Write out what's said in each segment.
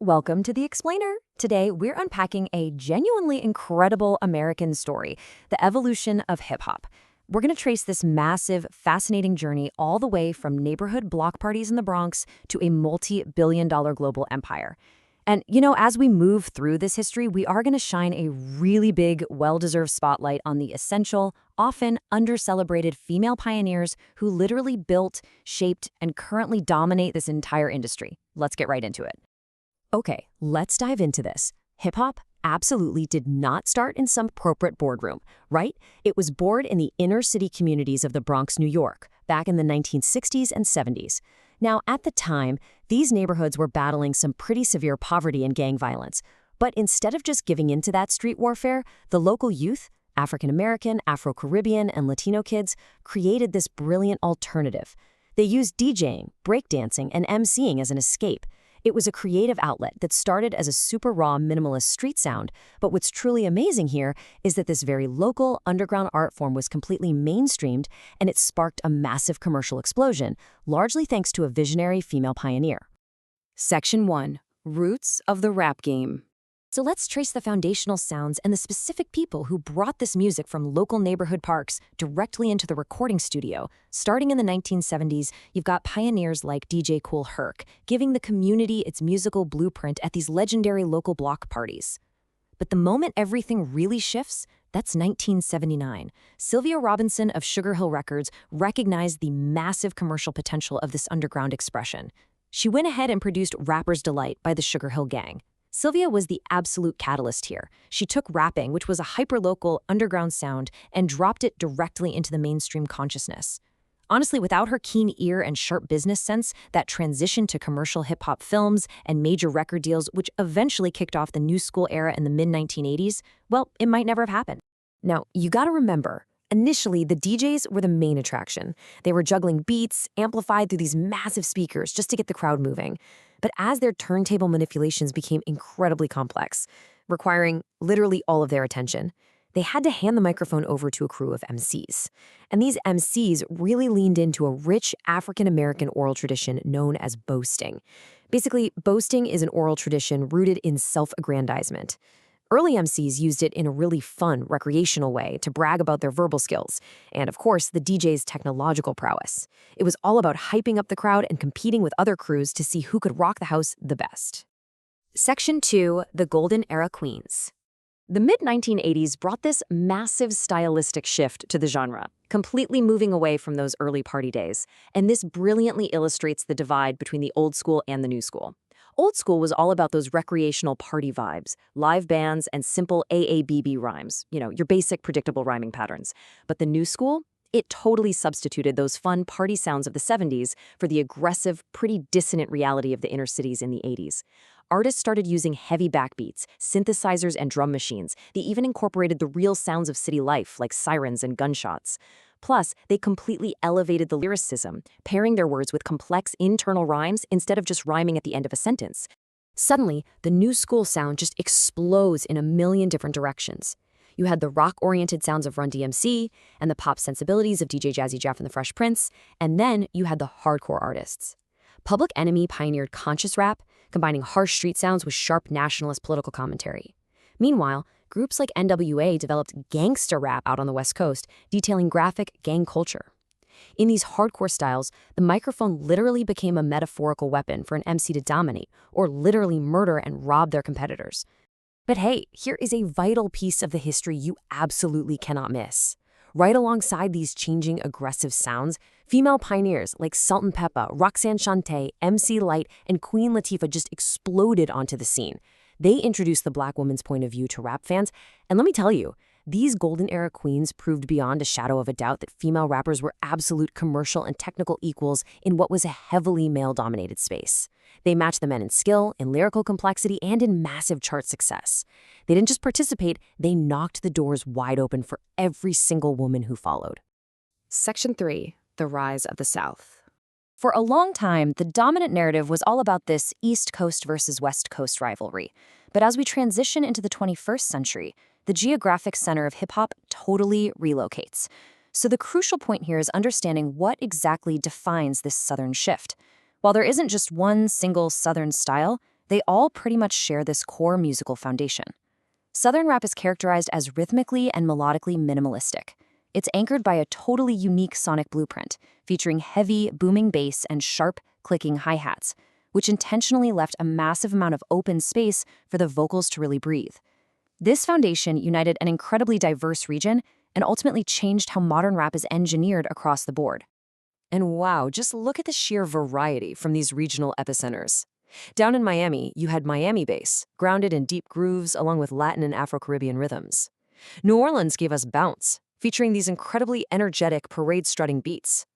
Welcome to The Explainer. Today, we're unpacking a genuinely incredible American story, the evolution of hip-hop. We're going to trace this massive, fascinating journey all the way from neighborhood block parties in the Bronx to a multi-billion-dollar global empire. And, as we move through this history, we are going to shine a really big, well-deserved spotlight on the essential, often under-celebrated female pioneers who literally built, shaped, and currently dominate this entire industry. Let's get right into it. Okay, let's dive into this. Hip-hop absolutely did not start in some corporate boardroom, right? It was born in the inner-city communities of the Bronx, New York, back in the 1960s and 70s. Now, at the time, these neighborhoods were battling some pretty severe poverty and gang violence. But instead of just giving into that street warfare, the local youth, African-American, Afro-Caribbean, and Latino kids, created this brilliant alternative. They used DJing, breakdancing, and MCing as an escape. It was a creative outlet that started as a super raw minimalist street sound, but what's truly amazing here is that this very local underground art form was completely mainstreamed, and it sparked a massive commercial explosion, largely thanks to a visionary female pioneer. Section 1. Roots of the Rap Game. So let's trace the foundational sounds and the specific people who brought this music from local neighborhood parks directly into the recording studio. Starting in the 1970s, you've got pioneers like DJ Kool Herc, giving the community its musical blueprint at these legendary local block parties. But the moment everything really shifts, that's 1979. Sylvia Robinson of Sugarhill Records recognized the massive commercial potential of this underground expression. She went ahead and produced Rapper's Delight by the Sugarhill Gang. Sylvia was the absolute catalyst here. She took rapping, which was a hyperlocal underground sound, and dropped it directly into the mainstream consciousness. Honestly, without her keen ear and sharp business sense, that transition to commercial hip-hop films and major record deals, which eventually kicked off the new school era in the mid-1980s, well, it might never have happened. Now, you gotta remember, initially, the DJs were the main attraction. They were juggling beats, amplified through these massive speakers just to get the crowd moving. But as their turntable manipulations became incredibly complex, requiring literally all of their attention, they had to hand the microphone over to a crew of MCs. And these MCs really leaned into a rich African-American oral tradition known as boasting. Basically, boasting is an oral tradition rooted in self-aggrandizement. Early MCs used it in a really fun, recreational way to brag about their verbal skills, and of course, the DJ's technological prowess. It was all about hyping up the crowd and competing with other crews to see who could rock the house the best. Section 2. The Golden Era Queens. The mid-1980s brought this massive stylistic shift to the genre, completely moving away from those early party days, and this brilliantly illustrates the divide between the old school and the new school. Old school was all about those recreational party vibes, live bands, and simple AABB rhymes, your basic predictable rhyming patterns. But the new school, it totally substituted those fun party sounds of the 70s for the aggressive, pretty dissonant reality of the inner cities in the 80s. Artists started using heavy backbeats, synthesizers, and drum machines. They even incorporated the real sounds of city life, like sirens and gunshots. Plus, they completely elevated the lyricism, pairing their words with complex internal rhymes instead of just rhyming at the end of a sentence. Suddenly, the new school sound just explodes in a million different directions. You had the rock-oriented sounds of Run DMC and the pop sensibilities of DJ Jazzy Jeff and the Fresh Prince, and then you had the hardcore artists. Public Enemy pioneered conscious rap, combining harsh street sounds with sharp nationalist political commentary. Meanwhile, groups like NWA developed gangsta rap out on the West Coast, detailing graphic gang culture. In these hardcore styles, the microphone literally became a metaphorical weapon for an MC to dominate, or literally murder and rob their competitors. But hey, here is a vital piece of the history you absolutely cannot miss. Right alongside these changing aggressive sounds, female pioneers like Salt-n-Pepa, Roxanne Shante, MC Lyte, and Queen Latifah just exploded onto the scene. They introduced the black woman's point of view to rap fans, and let me tell you, these golden era queens proved beyond a shadow of a doubt that female rappers were absolute commercial and technical equals in what was a heavily male-dominated space. They matched the men in skill, in lyrical complexity, and in massive chart success. They didn't just participate, they knocked the doors wide open for every single woman who followed. Section 3. The Rise of the South. For a long time, the dominant narrative was all about this East Coast versus West Coast rivalry. But as we transition into the 21st century, the geographic center of hip-hop totally relocates. So the crucial point here is understanding what exactly defines this Southern shift. While there isn't just one single Southern style, They all pretty much share this core musical foundation. Southern rap is characterized as rhythmically and melodically minimalistic. It's anchored by a totally unique sonic blueprint, featuring heavy, booming bass and sharp, clicking hi-hats, which intentionally left a massive amount of open space for the vocals to really breathe. This foundation united an incredibly diverse region and ultimately changed how modern rap is engineered across the board. And wow, just look at the sheer variety from these regional epicenters. Down in Miami, you had Miami bass, grounded in deep grooves along with Latin and Afro-Caribbean rhythms. New Orleans gave us bounce, featuring these incredibly energetic parade-strutting beats.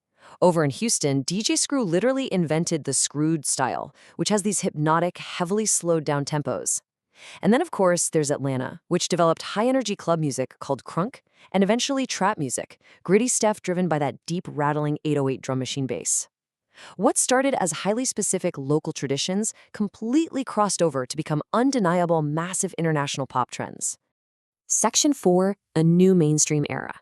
Over in Houston, DJ Screw literally invented the screwed style, which has these hypnotic, heavily slowed-down tempos. And then, of course, there's Atlanta, which developed high-energy club music called crunk, and eventually trap music, gritty stuff driven by that deep, rattling 808 drum machine bass. What started as highly specific local traditions completely crossed over to become undeniable, massive international pop trends. Section 4, a new mainstream era.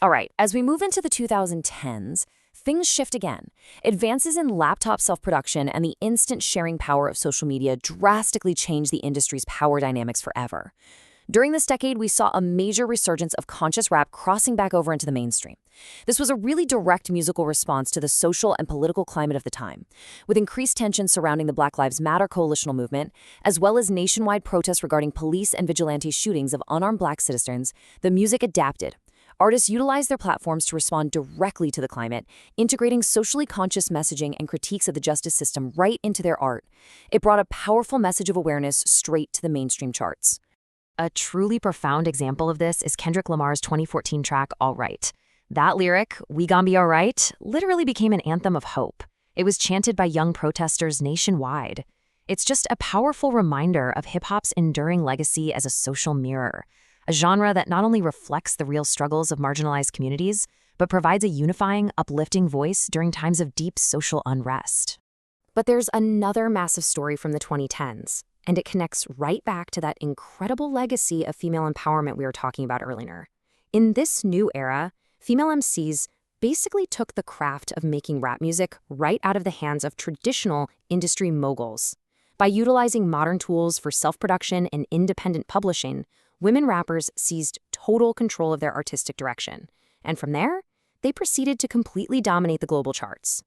All right, as we move into the 2010s, things shift again. Advances in laptop self-production and the instant sharing power of social media drastically changed the industry's power dynamics forever. During this decade, we saw a major resurgence of conscious rap crossing back over into the mainstream. This was a really direct musical response to the social and political climate of the time, with increased tension surrounding the Black Lives Matter coalitional movement, as well as nationwide protests regarding police and vigilante shootings of unarmed Black citizens. The music adapted. Artists utilized their platforms to respond directly to the climate, integrating socially conscious messaging and critiques of the justice system right into their art. It brought a powerful message of awareness straight to the mainstream charts. A truly profound example of this is Kendrick Lamar's 2014 track, All Right. That lyric, "We gon' be all right," literally became an anthem of hope. It was chanted by young protesters nationwide. It's just a powerful reminder of hip-hop's enduring legacy as a social mirror, a genre that not only reflects the real struggles of marginalized communities, but provides a unifying, uplifting voice during times of deep social unrest. But there's another massive story from the 2010s. And it connects right back to that incredible legacy of female empowerment we were talking about earlier. In this new era, female MCs basically took the craft of making rap music right out of the hands of traditional industry moguls. By utilizing modern tools for self-production and independent publishing, women rappers seized total control of their artistic direction. And from there, they proceeded to completely dominate the global charts.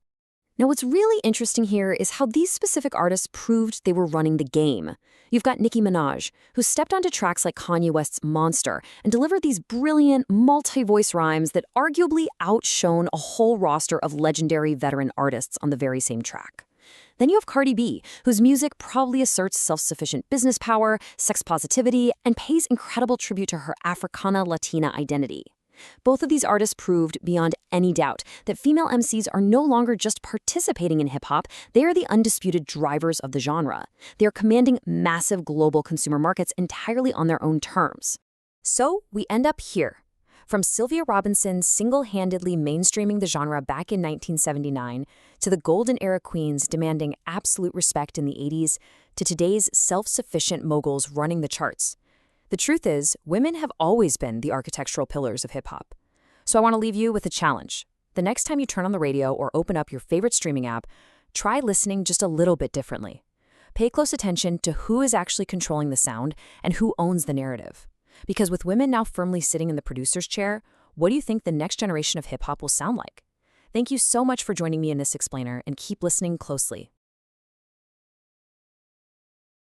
Now, what's really interesting here is how these specific artists proved they were running the game. You've got Nicki Minaj, who stepped onto tracks like Kanye West's Monster and delivered these brilliant, multi-voice rhymes that arguably outshone a whole roster of legendary veteran artists on the very same track. Then you have Cardi B, whose music probably asserts self-sufficient business power, sex positivity, and pays incredible tribute to her Africana Latina identity. Both of these artists proved beyond any doubt that female MCs are no longer just participating in hip-hop, they are the undisputed drivers of the genre. They are commanding massive global consumer markets entirely on their own terms. So we end up here. From Sylvia Robinson single-handedly mainstreaming the genre back in 1979, to the golden era queens demanding absolute respect in the 80s, to today's self-sufficient moguls running the charts. The truth is, women have always been the architectural pillars of hip-hop. So I want to leave you with a challenge. The next time you turn on the radio or open up your favorite streaming app, try listening just a little bit differently. Pay close attention to who is actually controlling the sound and who owns the narrative. Because with women now firmly sitting in the producer's chair, what do you think the next generation of hip-hop will sound like? Thank you so much for joining me in this explainer, and keep listening closely.